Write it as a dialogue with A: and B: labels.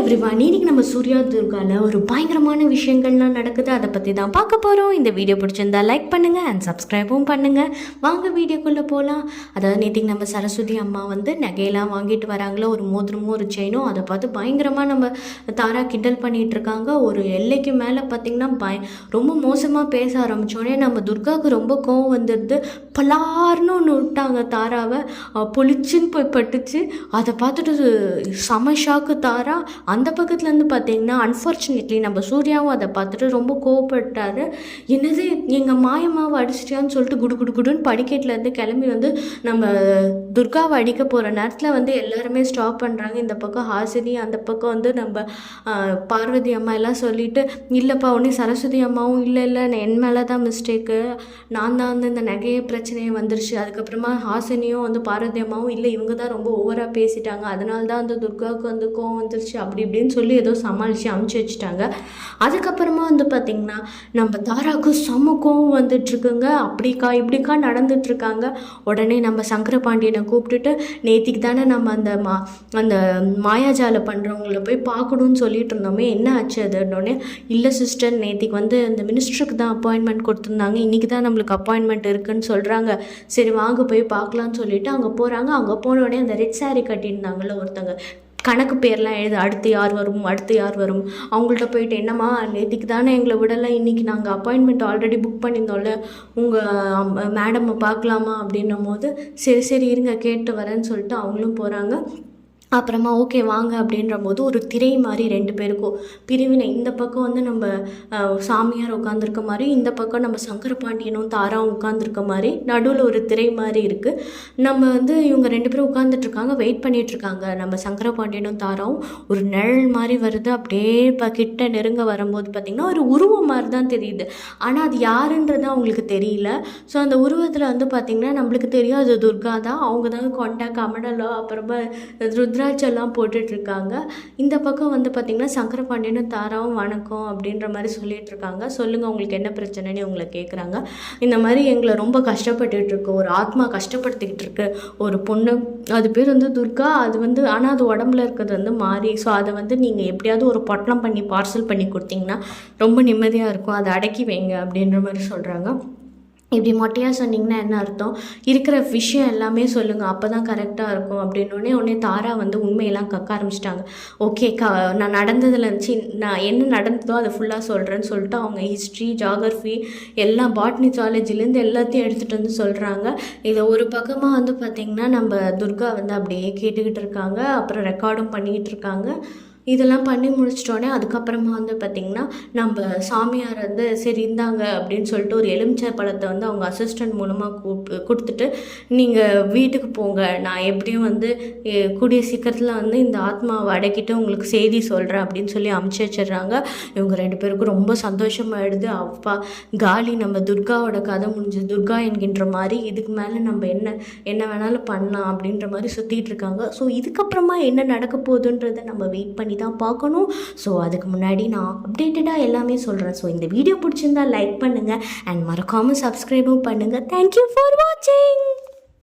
A: Everyone, இன்னைக்கு நம்ம சூர்யா துர்காவில் ஒரு பயங்கரமான விஷயங்கள்லாம் நடக்குது. அதை பற்றி தான் பார்க்க போகிறோம். இந்த வீடியோ பிடிச்சிருந்தா லைக் பண்ணுங்கள் அண்ட் சப்ஸ்கிரைபும் பண்ணுங்கள். வாங்க வீடியோக்குள்ளே போகலாம். அதாவது நேற்றுக்கு நம்ம சரஸ்வதி அம்மா வந்து நகையெல்லாம் வாங்கிட்டு வராங்களோ, ஒரு மோதிரமும் ஒரு செயினும். அதை பார்த்து பயங்கரமாக நம்ம தாரா கிண்டல் பண்ணிகிட்டு இருக்காங்க. ஒரு எல்லைக்கு மேலே பார்த்திங்கன்னா ரொம்ப மோசமாக பேச ஆரம்பித்தோடனே நம்ம துர்காவுக்கு ரொம்ப கோவம் வந்துடுது. பலார்னு ஒன்று விட்டாங்க தாராவை. பொலிச்சின்னு போய் பட்டுச்சு. அதை பார்த்துட்டு செம ஷாக்கு தாரா. அந்த பக்கத்துலேருந்து பார்த்தீங்கன்னா அன்ஃபார்ச்சுனேட்லி நம்ம சூர்யாவும் அதை பார்த்துட்டு ரொம்ப கோவப்பட்டார். என்னது எங்கள் மாயம்மாவை அடிச்சிட்டியான்னு சொல்லிட்டு குடு குடு குடுன்னு படிக்கேட்லேருந்து கிளம்பி வந்து நம்ம துர்காவை அடிக்க போகிற நேரத்தில் வந்து எல்லாருமே ஸ்டாப் பண்ணுறாங்க. இந்த பக்கம் ஹாசினி, அந்த பக்கம் வந்து நம்ம பார்வதி அம்மா எல்லாம் சொல்லிவிட்டு, இல்லைப்பா உடனே சரஸ்வதி அம்மாவும் இல்லை என் மேலே தான் மிஸ்டேக்கு, நான் தான் வந்து இந்த நகையை பிரச்சனையே வந்துருச்சு. அதுக்கப்புறமா ஹாசினியும் வந்து பார்வதி அம்மாவும் இல்லை இவங்க தான் ரொம்ப ஓவராக பேசிட்டாங்க, அதனால தான் அந்த துர்காவுக்கு வந்து கோவம் வந்துருச்சு அப்படி இப்படின்னு சொல்லி ஏதோ சமாளித்து அமுச்சு வச்சுட்டாங்க. அதுக்கப்புறமா வந்து பார்த்திங்கன்னா நம்ம தாராவுக்கு செம கோவம் வந்துட்டுருக்குங்க. அப்படிக்கா இப்படிக்கா நடந்துட்டுருக்காங்க. உடனே நம்ம சங்கரபாண்டியனை கூப்பிட்டுட்டு, நேத்திக்கு தானே நம்ம அந்த மாயாஜாலை பண்ணுறவங்கள போய் பார்க்கணுன்னு சொல்லிட்டு இருந்தோமே, என்ன ஆச்சு அதுன்னொடனே, இல்லை சிஸ்டர் நேத்திக்கு வந்து அந்த மினிஸ்டருக்கு தான் அப்பாயின்மெண்ட் கொடுத்துருந்தாங்க, இன்றைக்கி தான் நம்மளுக்கு அப்பாயின்மெண்ட் இருக்குதுன்னு சொல்கிறாங்க, சரி வாங்க போய் பார்க்கலான்னு சொல்லிட்டு அங்கே போகிறாங்க. அங்கே போனோடனே அந்த ரெட் சாரீ கட்டியிருந்தாங்கள்ல ஒருத்தங்க, கணக்கு பேர்லாம் எழுது, அடுத்து யார் வரும் அவங்கள்ட்ட போயிட்டு, என்னம்மா நேற்றுக்கு தானே எங்களை விடலை, இன்றைக்கி நாங்கள் அப்பாயின்மெண்ட் ஆல்ரெடி புக் பண்ணியிருந்தோம்ல, உங்கள் மேடம்மை பார்க்கலாமா அப்படின்னும் போது, சரி இருங்க கேட்டு வரேன்னு சொல்லிட்டு அவங்களும் போகிறாங்க. அப்புறமா ஓகே வாங்க அப்படின்ற போது ஒரு திரை மாதிரி 2 பேருக்கும் பிரிவினை. இந்த பக்கம் வந்து நம்ம சாமியார் உட்காந்துருக்க மாதிரி, இந்த பக்கம் நம்ம சங்கரபாண்டியனும் தாராவும் உட்காந்துருக்க மாதிரி, நடுவில் ஒரு திரை மாதிரி இருக்குது. நம்ம வந்து இவங்க 2 பேரும் உட்காந்துட்ருக்காங்க, வெயிட் பண்ணிகிட்ருக்காங்க. நம்ம சங்கரபாண்டியனும் தாராவும் ஒரு நிழல் மாதிரி வருது. அப்படியே கிட்ட நெருங்க வரும்போது பார்த்திங்கன்னா ஒரு உருவம் மாதிரி தான் தெரியுது. ஆனால் அது யாருன்றது அவங்களுக்கு தெரியல. ஸோ அந்த உருவத்தில் வந்து பார்த்திங்கன்னா நம்மளுக்கு தெரியும் அது துர்கா தான். அவங்க தான் கொண்டா கமண்டலம் அப்புறமா ருத்ராட்செல்லாம் போட்டுட்ருக்காங்க. இந்த பக்கம் வந்து பார்த்திங்கன்னா சங்கரபாண்டியனும் தாராவும் வணக்கம் அப்படின்ற மாதிரி சொல்லிகிட்ருக்காங்க. சொல்லுங்கள் உங்களுக்கு என்ன பிரச்சனைன்னு உங்களை கேட்குறாங்க. இந்த மாதிரி எங்களை ரொம்ப கஷ்டப்பட்டுருக்கு, ஒரு ஆத்மா கஷ்டப்படுத்திக்கிட்டு இருக்கு ஒரு பொண்ணு, அது பேர் வந்து துர்கா, அது வந்து ஆனால் அது உடம்புல இருக்கிறது வந்து மாறி, ஸோ அதை வந்து நீங்கள் எப்படியாவது ஒரு பொட்டலம் பண்ணி பார்சல் பண்ணி கொடுத்தீங்கன்னா ரொம்ப நிம்மதியாக இருக்கும், அதை அடக்கி வைங்க அப்படின்ற மாதிரி சொல்கிறாங்க. இப்படி மொட்டையாக சொன்னிங்கன்னா என்ன அர்த்தம், இருக்கிற விஷயம் எல்லாமே சொல்லுங்கள் அப்போ தான் கரெக்டாக இருக்கும் அப்படின்னோடனே தாரா வந்து உண்மையெல்லாம் கக்க ஆரம்பிச்சிட்டாங்க. ஓகே நான் நடந்ததில் இருந்துச்சு, நான் என்ன நடந்ததோ அதை ஃபுல்லாக சொல்கிறேன்னு சொல்லிட்டு அவங்க ஹிஸ்ட்ரி, ஜாகிரஃபி எல்லாம் பாட்னி ஜாலஜிலேருந்து எல்லாத்தையும் எடுத்துகிட்டு வந்து சொல்கிறாங்க. இதை ஒரு பக்கமாக வந்து பார்த்திங்கன்னா நம்ம துர்கா வந்து அப்படியே கேட்டுக்கிட்டு இருக்காங்க, அப்புறம் ரெக்கார்டும் பண்ணிக்கிட்டு இருக்காங்க. இதெல்லாம் பண்ணி முடிச்சிட்டோன்னே அதுக்கப்புறமா வந்து பார்த்திங்கன்னா நம்ம சாமியார் வந்து சரி இருந்தாங்க அப்படின்னு சொல்லிட்டு ஒரு எலுமிச்சை பழத்தை வந்து அவங்க அசிஸ்டன்ட் மூலமாக கொடுத்துட்டு, நீங்கள் வீட்டுக்கு போங்க, நான் எப்படியும் வந்து கூடிய சீக்கிரத்தில் வந்து இந்த ஆத்மாவை அடக்கிட்டு உங்களுக்கு செய்தி சொல்கிறேன் அப்படின்னு சொல்லி அமுச்சு வச்சிடுறாங்க. இவங்க 2 பேருக்கும் ரொம்ப சந்தோஷமாகிடுது. அப்பா காலி, நம்ம துர்காவோட கதை முடிஞ்சது, துர்கா என்கின்ற மாதிரி இதுக்கு மேலே நம்ம என்ன வேணாலும் பண்ணலாம் அப்படின்ற மாதிரி சுற்றிட்டு இருக்காங்க. ஸோ இதுக்கப்புறமா என்ன நடக்க போகுதுன்றதை நம்ம வெயிட் பண்ணி தான் பார்க்கணும். ஸோ அதுக்கு முன்னாடி நான் அப்டேட்டடாக எல்லாமே சொல்கிறேன். ஸோ இந்த வீடியோ பிடிச்சிருந்தா லைக் பண்ணுங்கள் அண்ட் மறக்காமல் சப்ஸ்கிரைபும் பண்ணுங்கள். தேங்க்யூ ஃபார் வாட்சிங்.